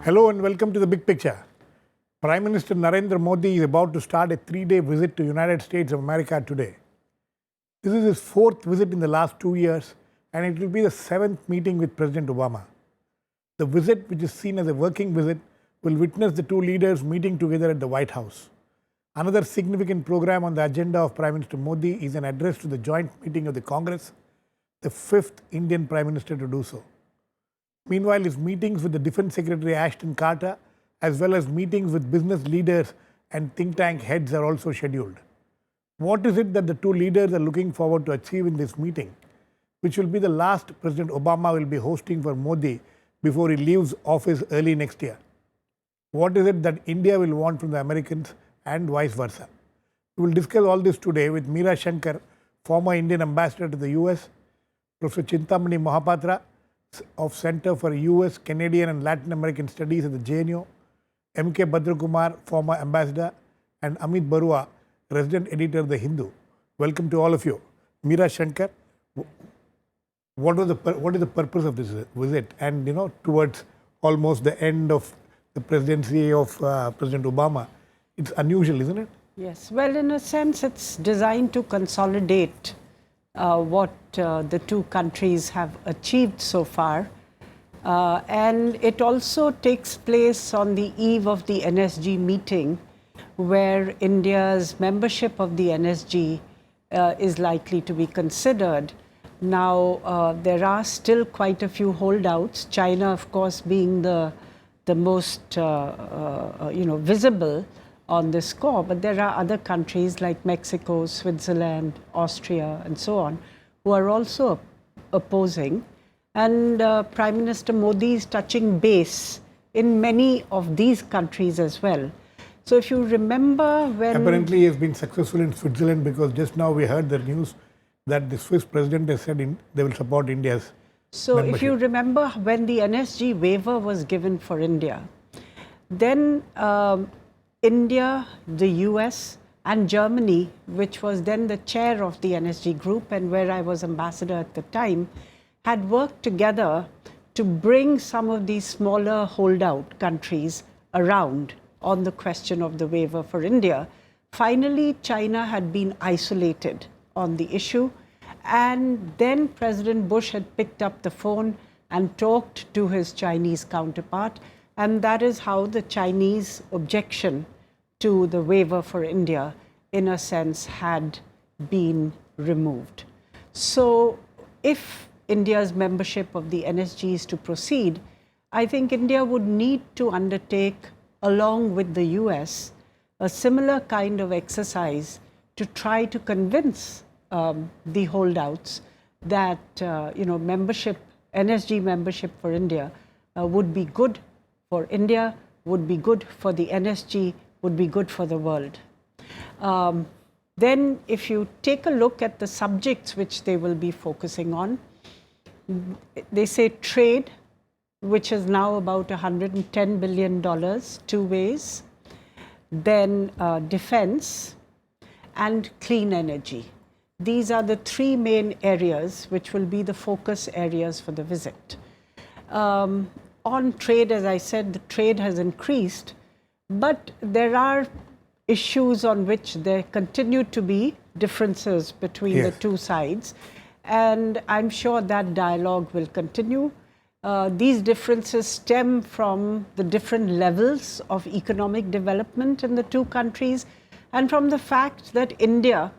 Hello and welcome to the big picture. Prime Minister Narendra Modi is about to start a 3-day visit to United States of America today. This is his 4th visit in the last 2 years and it will be the 7th meeting with President Obama. The visit, which is seen as a working visit, will witness the two leaders meeting together at the White House. Another significant program on the agenda of Prime Minister Modi is an address to the joint meeting of the Congress, the 5th Indian Prime Minister to do so. Meanwhile, his meetings with the Defense Secretary Ashton Carter, as well as meetings with business leaders and think tank heads are also scheduled. What is it that the two leaders are looking forward to achieve in this meeting, which will be the last President Obama will be hosting for Modi before he leaves office early next year? What is it that India will want from the Americans and vice versa? We will discuss all this today with Meera Shankar, former Indian ambassador to the US, Prof. Chintamani Mahapatra of Center for US, Canadian and Latin American Studies at the JNU, MK Bhadrakumar, former ambassador, and Amit Baruah, resident editor of The Hindu. Welcome to all of you. Meera Shankar, what is the purpose of this visit? And towards almost the end of the presidency of President Obama, it's unusual, isn't it? Yes, well, in a sense, it's designed to consolidate what the two countries have achieved so far. And it also takes place on the eve of the NSG meeting, where India's membership of the NSG is likely to be considered. Now, there are still quite a few holdouts, China, of course, being the most visible on this score, but there are other countries like Mexico, Switzerland, Austria, and so on, who are also opposing. And Prime Minister Modi is touching base in many of these countries as well. So if you remember when... Apparently he has been successful in Switzerland, because just now we heard the news that the Swiss president has said they will support India's membership. If you remember when the NSG waiver was given for India, then India, the US and Germany, which was then the chair of the NSG group and where I was ambassador at the time, had worked together to bring some of these smaller holdout countries around on the question of the waiver for India. Finally, China had been isolated on the issue, and then President Bush had picked up the phone and talked to his Chinese counterpart, and that is how the Chinese objection to the waiver for India, in a sense, had been removed. So if India's membership of the NSG is to proceed, I think India would need to undertake, along with the US, a similar kind of exercise to try to convince the holdouts that NSG membership for India would be good for India, would be good for the NSG, would be good for the world. Then if you take a look at the subjects which they will be focusing on, they say trade, which is now about $110 billion, two ways, then defense and clean energy. These are the three main areas which will be the focus areas for the visit. On trade, as I said, the trade has increased, but there are issues on which there continue to be differences between the two sides, and I'm sure that dialogue will continue. These differences stem from the different levels of economic development in the two countries, and from the fact that India,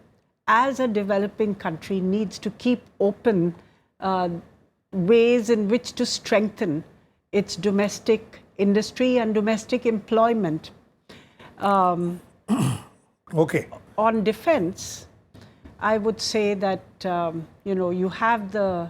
as a developing country, needs to keep open ways in which to strengthen its domestic industry and domestic employment. Okay. On defense, I would say that you have the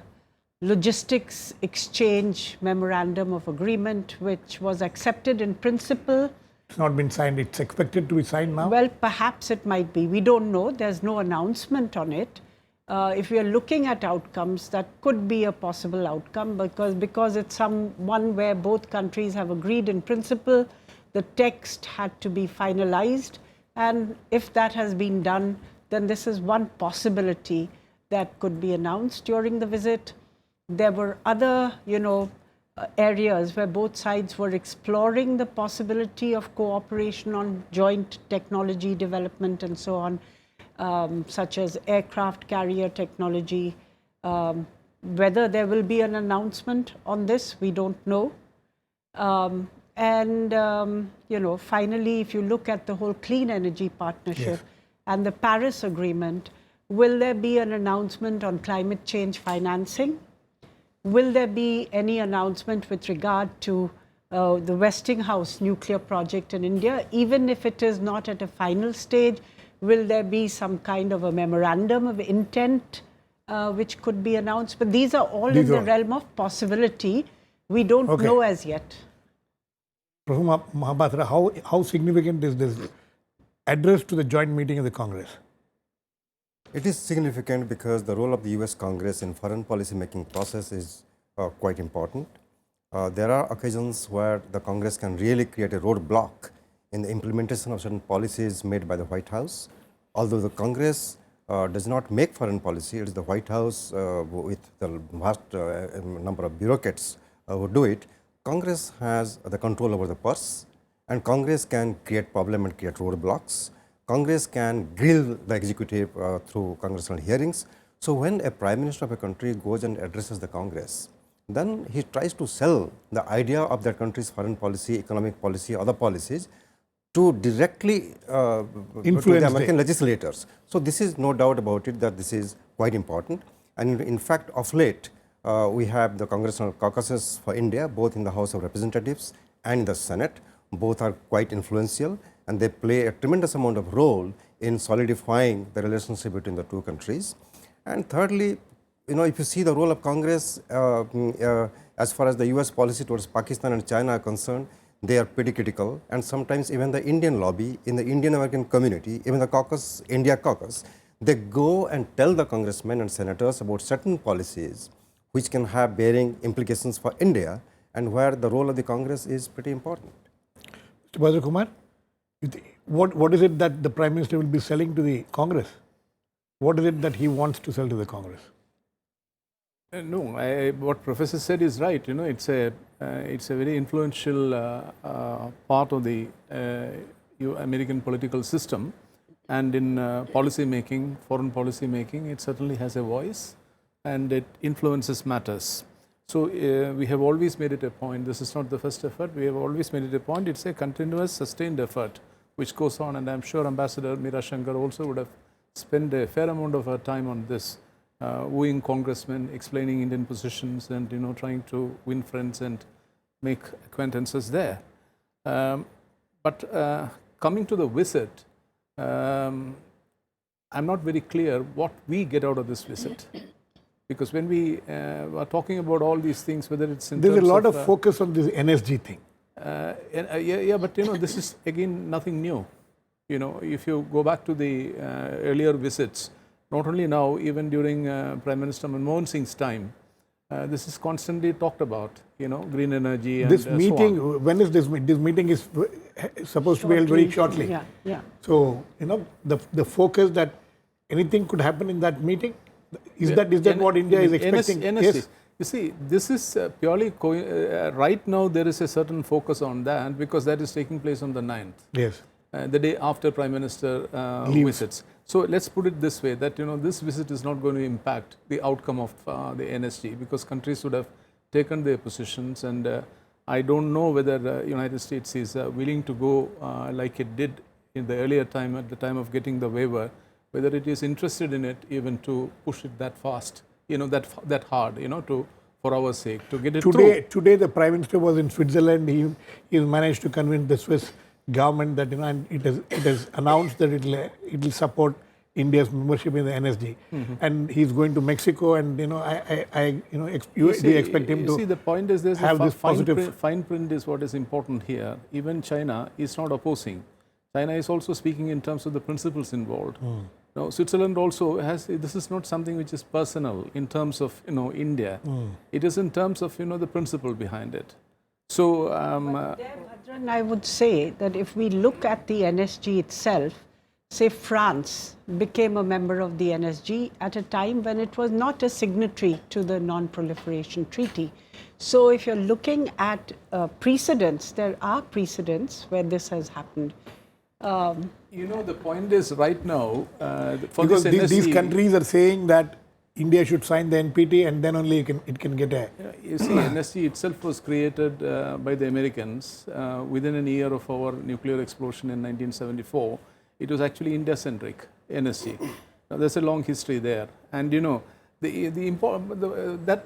logistics exchange memorandum of agreement, which was accepted in principle. It's not been signed. It's expected to be signed now? Well, perhaps it might be. We don't know. There's no announcement on it. If we are looking at outcomes, that could be a possible outcome, because it's one where both countries have agreed in principle. The text had to be finalized, and if that has been done, then this is one possibility that could be announced during the visit. There were other, areas where both sides were exploring the possibility of cooperation on joint technology development and so on, such as aircraft carrier technology. Whether there will be an announcement on this, we don't know. Finally, if you look at the whole clean energy partnership and the Paris Agreement, will there be an announcement on climate change financing? Will there be any announcement with regard to the Westinghouse nuclear project in India? Even if it is not at a final stage, will there be some kind of a memorandum of intent which could be announced? But these are all in the realm of possibility. We don't know as yet. Prof. Mahapatra, how significant is this address to the joint meeting of the Congress? It is significant because the role of the US Congress in foreign policy making process is quite important. There are occasions where the Congress can really create a roadblock in the implementation of certain policies made by the White House. Although the Congress does not make foreign policy, it is the White House with the vast number of bureaucrats who do it. Congress has the control over the purse, and Congress can create problem and create roadblocks. Congress can grill the executive through congressional hearings. So when a prime minister of a country goes and addresses the Congress, then he tries to sell the idea of that country's foreign policy, economic policy, other policies to directly influence to the American legislators. So this is no doubt about it that this is quite important. And in fact, of late, we have the congressional caucuses for India, both in the House of Representatives and the Senate. Both are quite influential, and they play a tremendous amount of role in solidifying the relationship between the two countries. And thirdly, if you see the role of Congress as far as the US policy towards Pakistan and China are concerned, they are pretty critical. And sometimes even the Indian lobby in the Indian American community, even the caucus, India caucus, they go and tell the congressmen and senators about certain policies which can have bearing implications for India, and where the role of the Congress is pretty important. Mr. Bhadrakumar, what is it that the Prime Minister will be selling to the Congress? What is it that he wants to sell to the Congress? No, what Professor said is right. It's a very influential part of the American political system, and in policy making, foreign policy making, it certainly has a voice, and it influences matters. So we have always made it a point. This is not the first effort. We have always made it a point. It's a continuous, sustained effort which goes on, and I'm sure Ambassador Meera Shankar also would have spent a fair amount of her time on this, wooing congressmen, explaining Indian positions, and trying to win friends and make acquaintances there. But coming to the visit, I'm not very clear what we get out of this visit. Because when we are talking about all these things, whether it's in there's terms a lot of focus on this NSG thing. But this is again nothing new. If you go back to the earlier visits, not only now, even during Prime Minister Manmohan Singh's time, this is constantly talked about. Green energy and this meeting. So on. When is this meeting? This meeting is supposed to be held very shortly. Yeah. So the focus that anything could happen in that meeting. Is that what India is expecting? Yes. You see, this is purely right now. There is a certain focus on that because that is taking place on the 9th. Yes. The day after Prime Minister visits. So let's put it this way: that this visit is not going to impact the outcome of the NSG because countries would have taken their positions, and I don't know whether the United States is willing to go like it did in the earlier time at the time of getting the waiver. Whether it is interested in it even to push it that fast, that hard, for our sake, to get it through. Today the Prime Minister was in Switzerland. He managed to convince the Swiss government that and it has announced that it will support India's membership in the NSG, and he's going to Mexico, and do you expect him to? See, the point is there's have a this positive fine print is what is important here. Even China is not opposing. China is also speaking in terms of the principles involved. Now, Switzerland also has, this is not something which is personal in terms of, India. It is in terms of, the principle behind it. So, Bhadran, I would say that if we look at the NSG itself, say, France became a member of the NSG at a time when it was not a signatory to the Non-Proliferation Treaty. So if you're looking at precedents, there are precedents where this has happened. The point is right now, for Because this NSC, these countries are saying that India should sign the NPT and then only it can get a... You see, NSC itself was created by the Americans within a year of our nuclear explosion in 1974. It was actually India-centric, NSC. Now, there's a long history there. And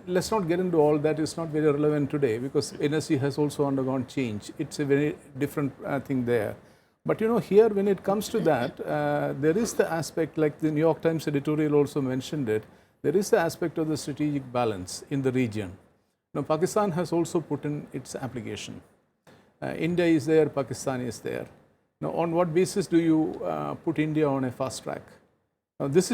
let's not get into all that. Is not very relevant today because NSC has also undergone change. It's a very different thing there. But here when it comes to that, there is the aspect, like the New York Times editorial also mentioned it, there is the aspect of the strategic balance in the region. Now, Pakistan has also put in its application. India is there, Pakistan is there. Now, on what basis do you put India on a fast track? Now, this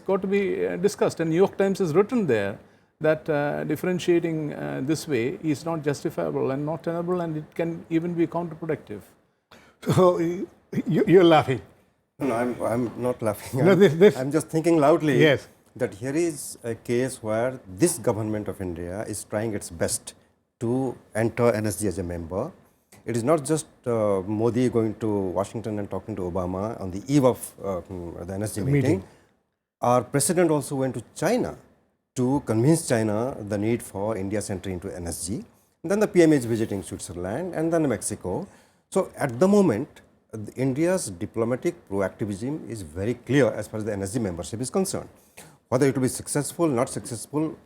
got to be discussed, and New York Times has written there that differentiating this way is not justifiable and not tenable, and it can even be counterproductive. So you're laughing. No, I'm not laughing. No, I'm just thinking loudly. Yes. That here is a case where this government of India is trying its best to enter NSG as a member. It is not just Modi going to Washington and talking to Obama on the eve of the NSG meeting. Our president also went to China to convince China the need for India's entry into NSG. And then the PM is visiting Switzerland and then Mexico. So at the moment, India's diplomatic proactivism is very clear as far as the NSG membership is concerned. Whether it will be successful, not successful,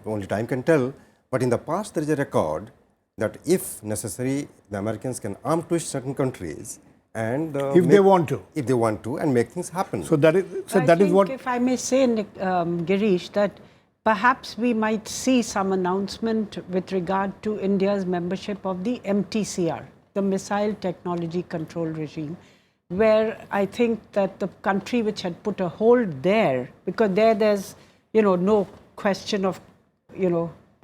only time can tell. But in the past, there is a record that if necessary, the Americans can arm twist certain countries and if they want to, and make things happen. So that is what. If I may say, Girish, that perhaps we might see some announcement with regard to India's membership of the MTCR, the Missile Technology Control Regime, where I think that the country which had put a hold there, because there's no question of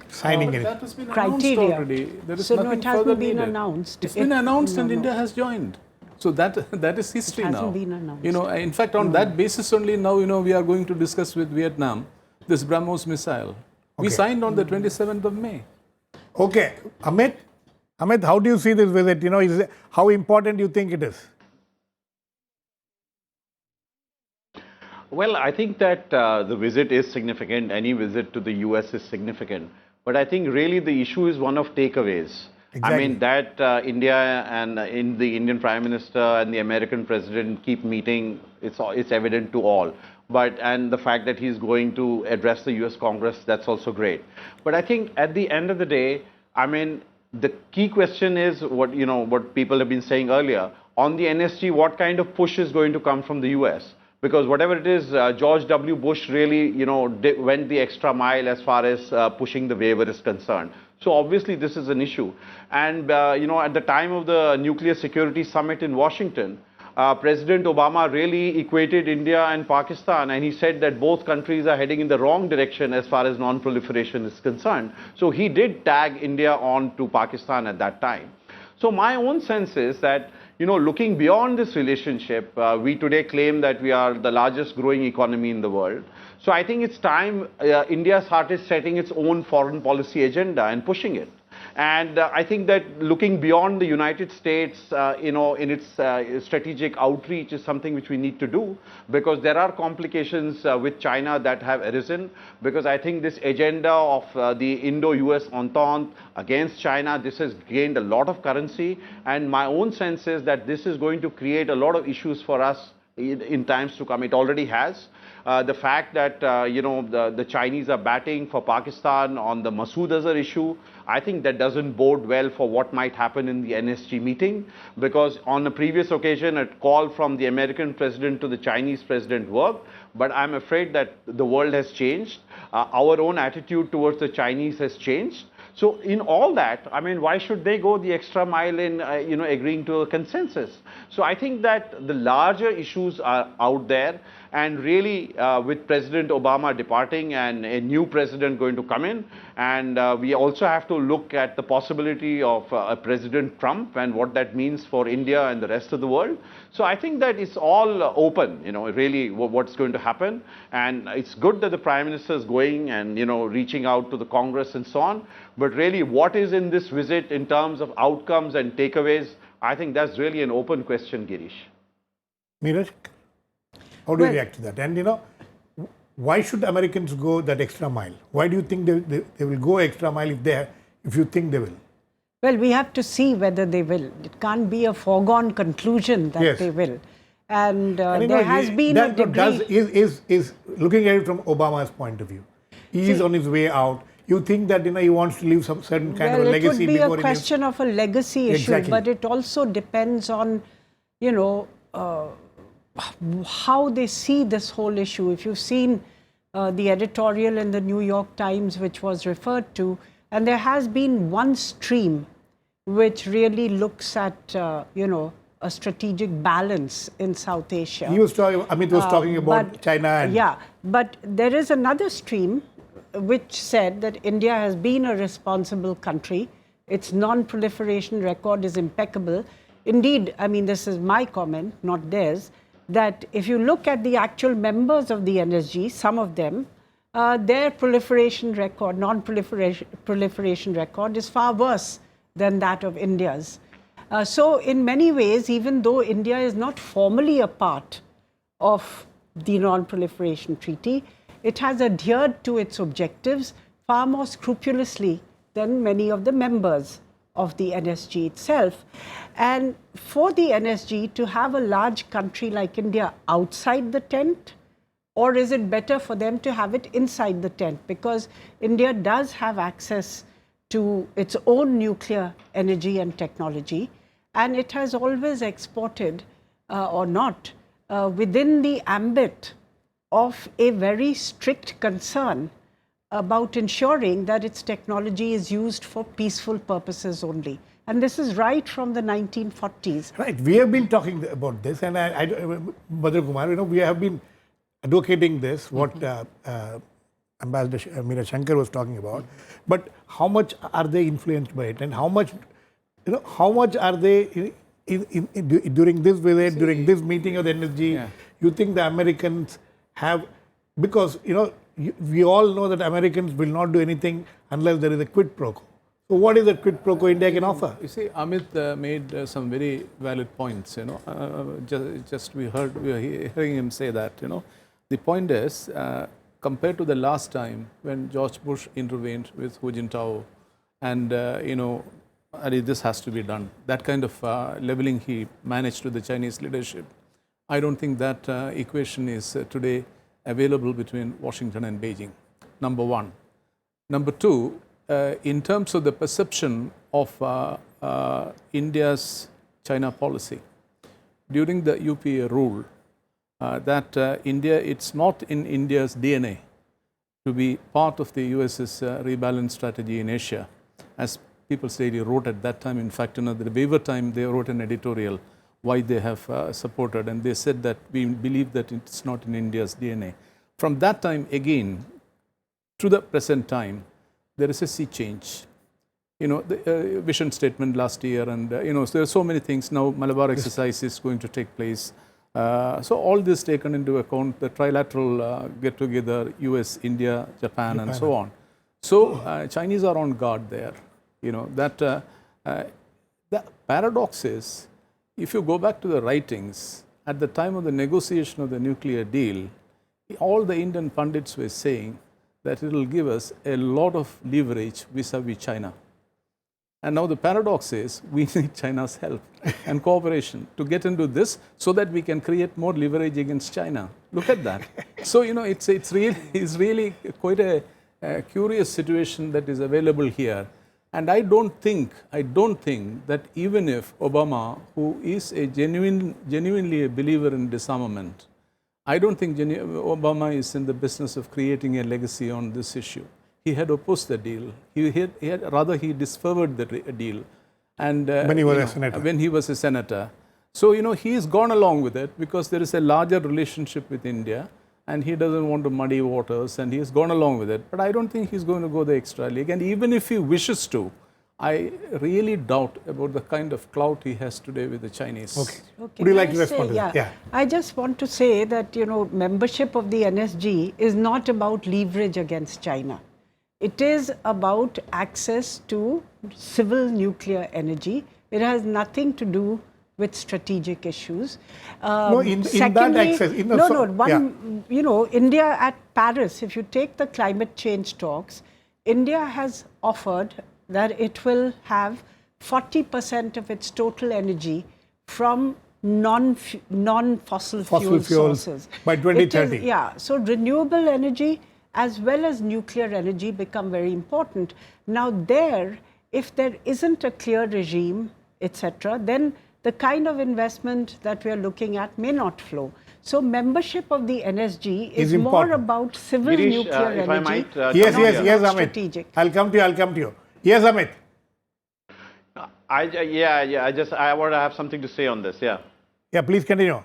signing it. That has been criteria. announced already. There is So nothing no, it further hasn't been needed. announced. It's been announced and India has joined. So that is history It now. hasn't been announced. In fact, on that basis only now, we are going to discuss with Vietnam this BrahMos missile. We signed on the 27th of May. Okay, Amit, how do you see this visit? How important do you think it is? Well, I think that the visit is significant. Any visit to the US is significant. But I think really the issue is one of takeaways. Exactly. I mean, that India and the Indian Prime Minister and the American President keep meeting, it's evident to all. And the fact that he's going to address the US Congress, that's also great. But I think at the end of the day, I mean, the key question is what people have been saying earlier. On the NSG, what kind of push is going to come from the US? Because whatever it is, George W. Bush really, went the extra mile as far as pushing the waiver is concerned. So obviously this is an issue. And, at the time of the Nuclear Security Summit in Washington, President Obama really equated India and Pakistan, and he said that both countries are heading in the wrong direction as far as non-proliferation is concerned. So he did tag India on to Pakistan at that time. So my own sense is that, looking beyond this relationship, we today claim that we are the largest growing economy in the world. So I think it's time India started setting its own foreign policy agenda and pushing it. And I think that looking beyond the United States, in its strategic outreach is something which we need to do, because there are complications with China that have arisen. Because I think this agenda of the Indo-US Entente against China, this has gained a lot of currency. And my own sense is that this is going to create a lot of issues for us in times to come. It already has. The fact that, the Chinese are batting for Pakistan on the Masood Azhar issue, I think that doesn't bode well for what might happen in the NSG meeting, because on a previous occasion, a call from the American president to the Chinese president worked, but I'm afraid that the world has changed. Our own attitude towards the Chinese has changed. So in all that, I mean, why should they go the extra mile in, agreeing to a consensus? So I think that the larger issues are out there, and really with President Obama departing and a new president going to come in, and we also have to look at the possibility of President Trump and what that means for India and the rest of the world. So I think that it's all open, really what's going to happen. And it's good that the Prime Minister is going and, reaching out to the Congress and so on. But really, what is in this visit in terms of outcomes and takeaways, I think that's really an open question, Girish. Meera, how do you react to that? And why should Americans go that extra mile? Why do you think they will go extra mile if you think they will? Well, we have to see whether they will. It can't be a foregone conclusion that they will. And there has been a degree... is looking at it from Obama's point of view. He is on his way out. You think that he wants to leave some certain kind of a legacy before he It could be a question of a legacy issue, but it also depends on, how they see this whole issue. If you've seen the editorial in the New York Times, which was referred to, and there has been one stream which really looks at, a strategic balance in South Asia. Amit was talking about China. And yeah, but there is another stream which said that India has been a responsible country. Its non-proliferation record is impeccable. Indeed, I mean, this is my comment, not theirs, that if you look at the actual members of the NSG, some of them, their proliferation record, non-proliferation record is far worse than that of India's. So in many ways, even though India is not formally a part of the non-proliferation treaty, it has adhered to its objectives far more scrupulously than many of the members of the NSG itself. And for the NSG to have a large country like India outside the tent, or is it better for them to have it inside the tent? Because India does have access to its own nuclear energy and technology, and it has always exported or not within the ambit of a very strict concern about ensuring that its technology is used for peaceful purposes only. And this is right from the 1940s. Right. We have been talking about this, and Bhadrakumar, we have been advocating this, what Ambassador Meera Shankar was talking about. But how much are they influenced by it, and how much are they during this visit, during this meeting of the NSG? You think the Americans have, because we all know that Americans will not do anything unless there is a quid pro quo. So what is the quid pro quo India can offer? You see, Amit made some very valid points. We are hearing him say that. The point is, compared to the last time when George Bush intervened with Hu Jintao, and this has to be done. That kind of leveling he managed to the Chinese leadership. I don't think that equation is today available between Washington and Beijing, number one. Number two, in terms of the perception of India's China policy, during the UPA rule, that India, it's not in India's DNA to be part of the US's rebalance strategy in Asia. As People's Daily wrote at that time, in fact, the waiver time, they wrote an editorial why they have supported, and they said that we believe that it's not in India's DNA. From that time again to the present time, there is a sea change. The vision statement last year, and so there are so many things. Now Malabar exercise is going to take place. So all this taken into account, the trilateral get-together, US, India, Japan, and so on. So Chinese are on guard there. The paradox is, if you go back to the writings, at the time of the negotiation of the nuclear deal, all the Indian pundits were saying that it will give us a lot of leverage vis-a-vis China. And now the paradox is, we need China's help and cooperation to get into this so that we can create more leverage against China. Look at that. So, it's really quite a curious situation that is available here. And I don't think that even if Obama, who is a genuinely a believer in disarmament, I don't think Obama is in the business of creating a legacy on this issue. he had opposed the deal. Rather, he disfavored the deal. And When he was a senator. When he was a senator. So, he's gone along with it because there is a larger relationship with India and he doesn't want to muddy waters and he's gone along with it. But I don't think he's going to go the extra leg. And even if he wishes to, I really doubt about the kind of clout he has today with the Chinese. Okay. Okay, Would you like can to I respond to say, that? yeah. I just want to say that, membership of the NSG is not about leverage against China. It is about access to civil nuclear energy. It has nothing to do with strategic issues. No, in that access. India at Paris, if you take the climate change talks, India has offered that it will have 40% of its total energy from non-fossil fuels sources. By 2030. So renewable energy as well as nuclear energy become very important. Now if there isn't a clear regime, etc., then the kind of investment that we are looking at may not flow. So membership of the NSG is more about civil Girish, nuclear if energy. I might, Yes, Amit. Strategic. I'll come to you. Yes, Amit. I want to have something to say on this. Yeah. Yeah, please continue.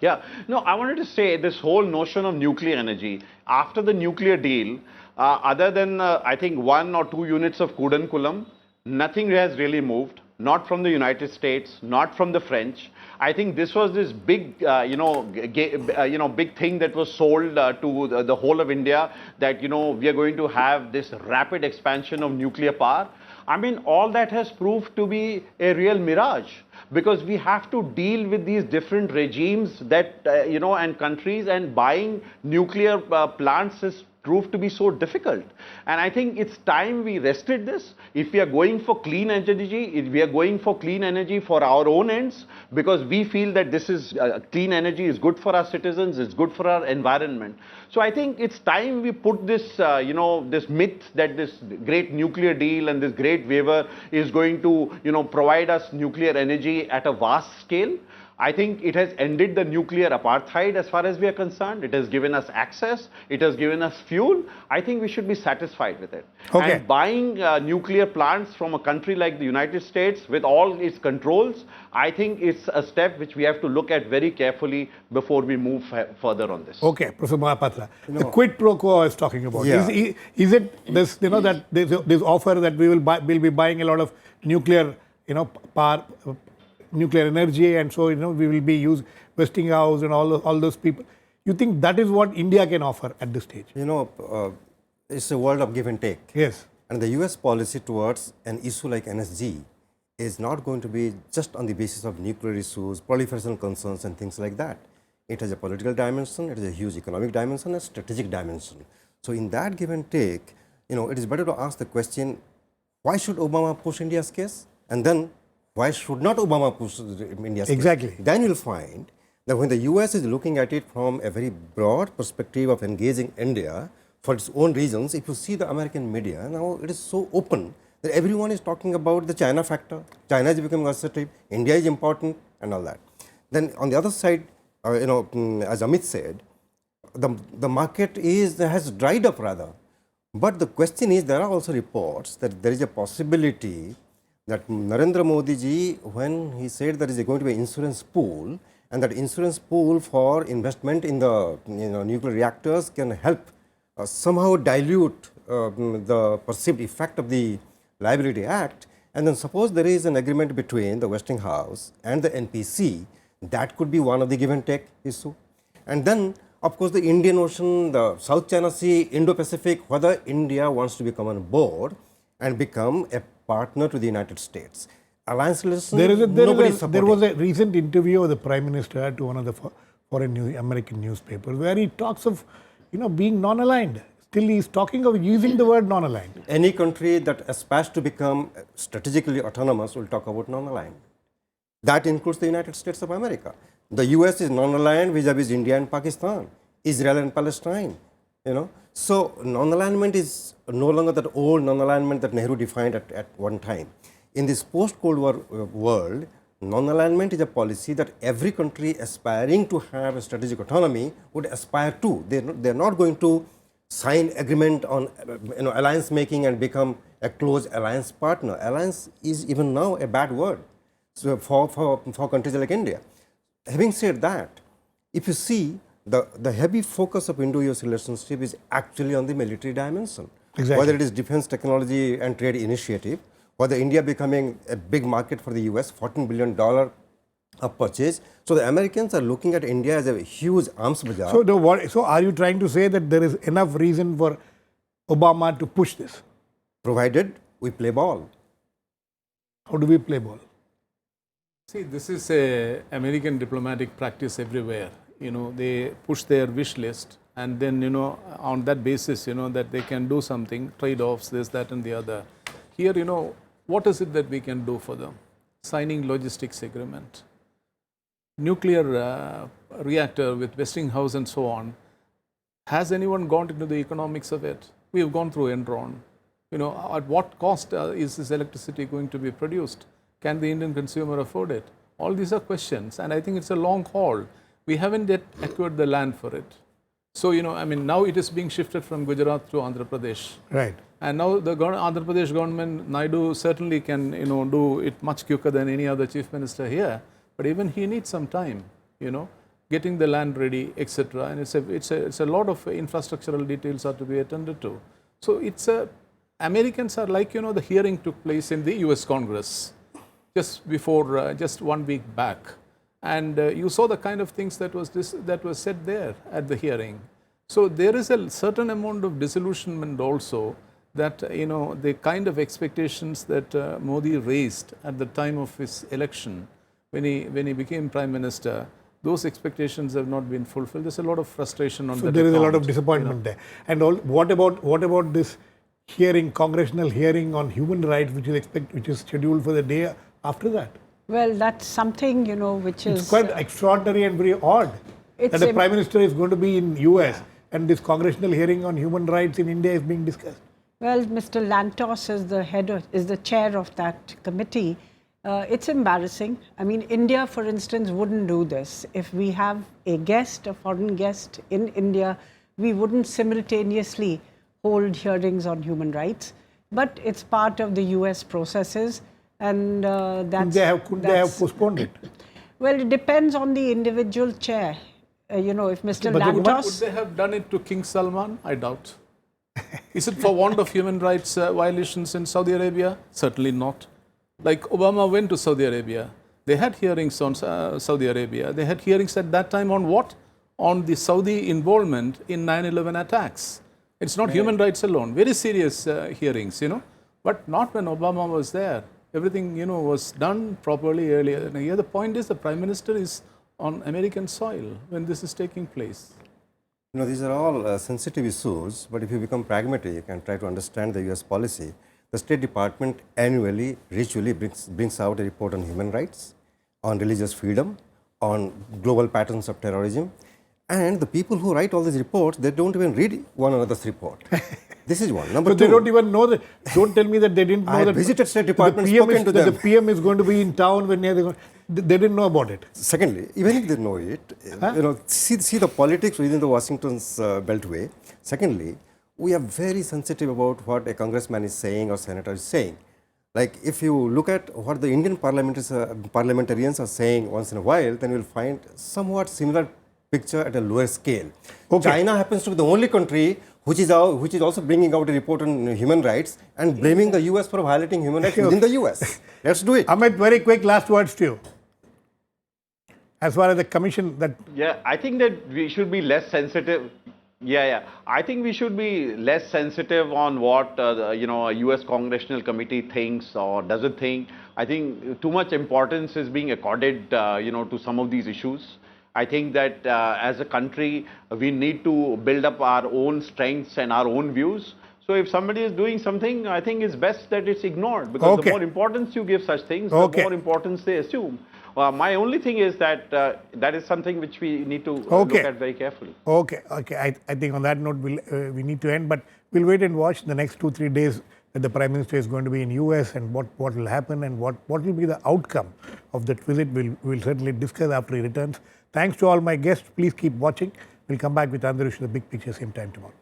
Yeah, no, I wanted to say this whole notion of nuclear energy, after the nuclear deal, other than I think 1 or 2 units of Kudankulam, nothing has really moved, not from the United States, not from the French. I think this was this big, big thing that was sold to the whole of India that, we are going to have this rapid expansion of nuclear power. I mean, all that has proved to be a real mirage because we have to deal with these different regimes that, and countries, and buying nuclear plants is proved to be so difficult. And I think it's time we rested this. If we are going for clean energy, if we are going for clean energy for our own ends, because we feel that this is clean energy is good for our citizens, it's good for our environment. So I think it's time we put this, this myth that this great nuclear deal and this great waiver is going to, provide us nuclear energy at a vast scale. I think it has ended the nuclear apartheid as far as we are concerned. It has given us access. It has given us fuel. I think we should be satisfied with it. Okay. And buying nuclear plants from a country like the United States with all its controls, I think it's a step which we have to look at very carefully before we move further on this. Okay, Professor Mahapatra. The quid pro quo I was talking about. Yeah. Is it this, that this offer that we'll be buying a lot of nuclear, power, nuclear energy, and so we will be Westinghouse and all those people. You think that is what India can offer at this stage? It's a world of give and take. Yes. And the US policy towards an issue like NSG is not going to be just on the basis of nuclear issues, proliferation concerns and things like that. It has a political dimension, it has a huge economic dimension, a strategic dimension. So in that give and take, it is better to ask the question, why should Obama push India's case? And then why should not Obama push India's Exactly. case? Then you'll find that when the US is looking at it from a very broad perspective of engaging India for its own reasons, if you see the American media, now it is so open that everyone is talking about the China factor. China is becoming assertive, India is important and all that. Then on the other side, as Amit said, the market has dried up rather. But the question is, there are also reports that there is a possibility that Narendra Modi ji, when he said there is going to be an insurance pool, and that insurance pool for investment in the nuclear reactors can help somehow dilute the perceived effect of the Liability Act, and then suppose there is an agreement between the Westinghouse and the NPC, that could be one of the give and take issue. And then, of course, the Indian Ocean, the South China Sea, Indo-Pacific, whether India wants to become on board and become a partner to the United States. Alliance relations, there was a recent interview of the Prime Minister to one of the foreign American newspapers where he talks of, being non-aligned. Still, he is talking of using the word non-aligned. Any country that aspires to become strategically autonomous will talk about non-aligned. That includes the United States of America. The US is non-aligned vis-a-vis India and Pakistan, Israel and Palestine. So non-alignment is no longer that old non-alignment that Nehru defined at one time. In this post-Cold War world, Non-alignment is a policy that every country aspiring to have a strategic autonomy would aspire to. They're not going to sign agreement on alliance making and become a close alliance partner. Alliance is even now a bad word for countries like India. Having said that, if you see the heavy focus of Indo-US relationship is actually on the military dimension. Exactly. Whether it is defense technology and trade initiative, whether India becoming a big market for the US, $14 billion of purchase. So the Americans are looking at India as a huge arms bazaar. So are you trying to say that there is enough reason for Obama to push this? Provided we play ball. How do we play ball? See, this is a American diplomatic practice everywhere. They push their wish list, and then, on that basis, that they can do something, trade-offs, this, that, and the other. Here, what is it that we can do for them? Signing logistics agreement, nuclear reactor with Westinghouse and so on. Has anyone gone into the economics of it? We have gone through Enron. At what cost is this electricity going to be produced? Can the Indian consumer afford it? All these are questions, and I think it's a long haul. We haven't yet acquired the land for it. So, now it is being shifted from Gujarat to Andhra Pradesh. Right. And now the Andhra Pradesh government, Naidu certainly can, do it much quicker than any other chief minister here. But even he needs some time, getting the land ready, etc. And it's a lot of infrastructural details are to be attended to. So Americans are like, the hearing took place in the US Congress just before, just 1 week back. And you saw the kind of things that was said there at the hearing. So there is a certain amount of disillusionment also that, the kind of expectations that Modi raised at the time of his election, when he became Prime Minister, those expectations have not been fulfilled. There's a lot of frustration on that. So there is a lot of disappointment there. And what about this hearing, congressional hearing on human rights, which is scheduled for the day after that? Well, that's something, which is... It's quite extraordinary and very odd that the Prime Minister is going to be in US and this congressional hearing on human rights in India is being discussed. Well, Mr. Lantos is the chair of that committee. It's embarrassing. I mean, India, for instance, wouldn't do this. If we have a foreign guest in India, we wouldn't simultaneously hold hearings on human rights. But it's part of the US processes. And Could they have postponed it? Well, it depends on the individual chair. If Mr. Would Lantos... they have done it to King Salman? I doubt. Is it for want of human rights violations in Saudi Arabia? Certainly not. Like Obama went to Saudi Arabia. They had hearings on Saudi Arabia. They had hearings at that time on what? On the Saudi involvement in 9/11 attacks. It's not human rights alone. Very serious hearings, but not when Obama was there. Everything, was done properly earlier. And here the point is the Prime Minister is on American soil when this is taking place. These are all sensitive issues, but if you become pragmatic and try to understand the US policy, the State Department annually, ritually brings out a report on human rights, on religious freedom, on global patterns of terrorism. And the people who write all these reports, they don't even read one another's report. This is one. Number two. They don't even know that. Don't tell me that they didn't know I that. visited State Department, spoken to them. The PM is going to be in town when they didn't know about it. Secondly, even if they know it, see the politics within the Washington's beltway. Secondly, we are very sensitive about what a congressman is saying or senator is saying. Like if you look at what the Indian parliamentarians are saying once in a while, then you'll find somewhat similar picture at a lower scale. Okay. China happens to be the only country which is also bringing out a report on human rights and blaming the US for violating human rights within the US. Let's do it. Amit, very quick last words to you. As far as the commission that... Yeah, I think that we should be less sensitive. I think we should be less sensitive on what a US Congressional Committee thinks or doesn't think. I think too much importance is being accorded, to some of these issues. I think that as a country, we need to build up our own strengths and our own views. So if somebody is doing something, I think it's best that it's ignored, because the more importance you give such things, the more importance they assume. My only thing is that that is something which we need to look at very carefully. Okay. I think on that note, we need to end, but we'll wait and watch the next 2-3 days. that the Prime Minister is going to be in US and what will happen and what will be the outcome of that visit. We'll certainly discuss after he returns. Thanks to all my guests. Please keep watching. We'll come back with another issue, the big picture, same time tomorrow.